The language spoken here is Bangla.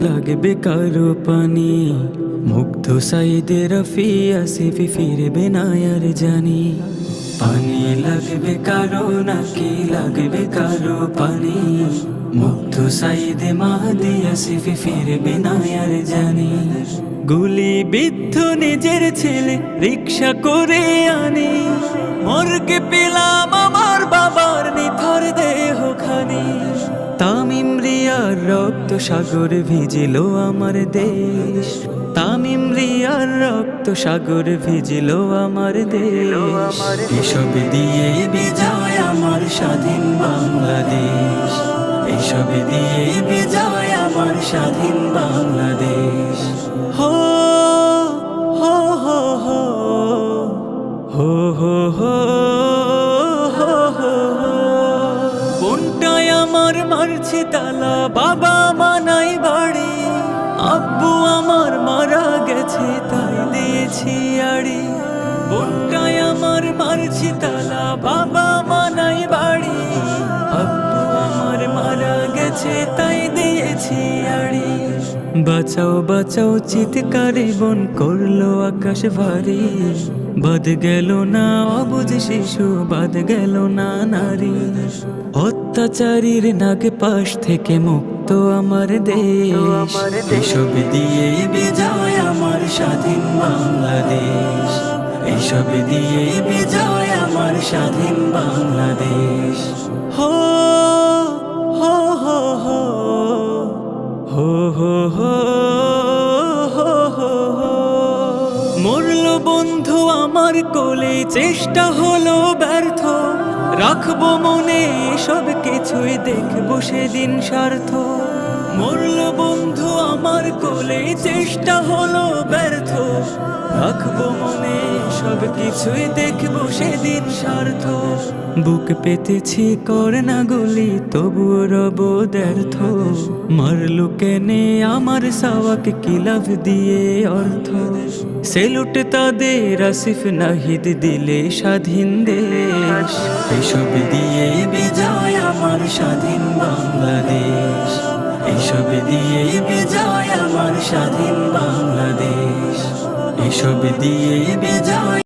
লাগবে কারো পানি, মুগ্ধ সাইদে রফি আসিফি ফিরবে না আর জানি। পানি লাগবে কারো নাকি লাগবে কারো পানি, মুগ্ধ সাইদে মাহদি আসিফি ফিরবে না আর জানি। গুলি বিদ্ধ নিজের ছেলে রিক্সা করে আনি, মর্গে পেলাম আমার বাবার নিথর দেহ খানি। তামিম রিয়ার রক্ত সাগর ভিজিল আমার দেশ, তামিম রিয়ার রক্ত সাগর ভিজিল আমার দেশ। এসব দিয়ে বিজয় আমার স্বাধীন বাংলাদেশ, এসব দিয়ে বিজয় আমার স্বাধীন বাংলাদেশ। হো হো হো হো হো হো হো হো হো। কোনটায় আমার মারছে তালা, বাবা মানাই বাড়ি, আব্বু আমার মারা গেছে তাই দিয়েছি আড়ি। কোনটায় আমার মারছে তালা, বাবা মানাই বাড়ি, আব্বু আমার মারা গেছে তাই দিয়েছি আড়ি। বাঁচাও বাঁচাও চিৎকারে বন করলো আকাশ ভারী, বাদ গেল না অবুঝ শিশু, বাদ গেল না নারী। অত্যাচারীর নাগ পাশ থেকে মুক্ত আমার দেশ, এসব দিয়ে বিজয় আমার স্বাধীন বাংলাদেশ, এসব দিয়ে বিজয় আমার স্বাধীন বাংলাদেশ। হো হো হো হো হো হো হো হো হো হো। মরল বন্ধু আমার কোলে, চেষ্টা হলো ব্যর্থ, রাখবো মনে সব কিছুই দেখবো সেদিন স্বার্থ। মরল বন্ধু আমার কোলে, চেষ্টা হলো ব্যর্থ, রাখবো মনে সব কিছুই দেখবো সেদিন স্বার্থ। বুক পেতেছি কর না গুলি তবুও রব ব্যর্থ, মারলু কেনে আমার সাওয়াক কি লাভ দিয়ে অর্থ। সেলুট তাদের আসিফ নাহিদ দিলে স্বাধীন দেশ, এসব দিয়ে বিজয় আমার স্বাধীন বাংলাদেশ, এসব দিয়ে বিজয় আমার স্বাধীন বাংলাদেশ, এসব দিয়ে বিজয়।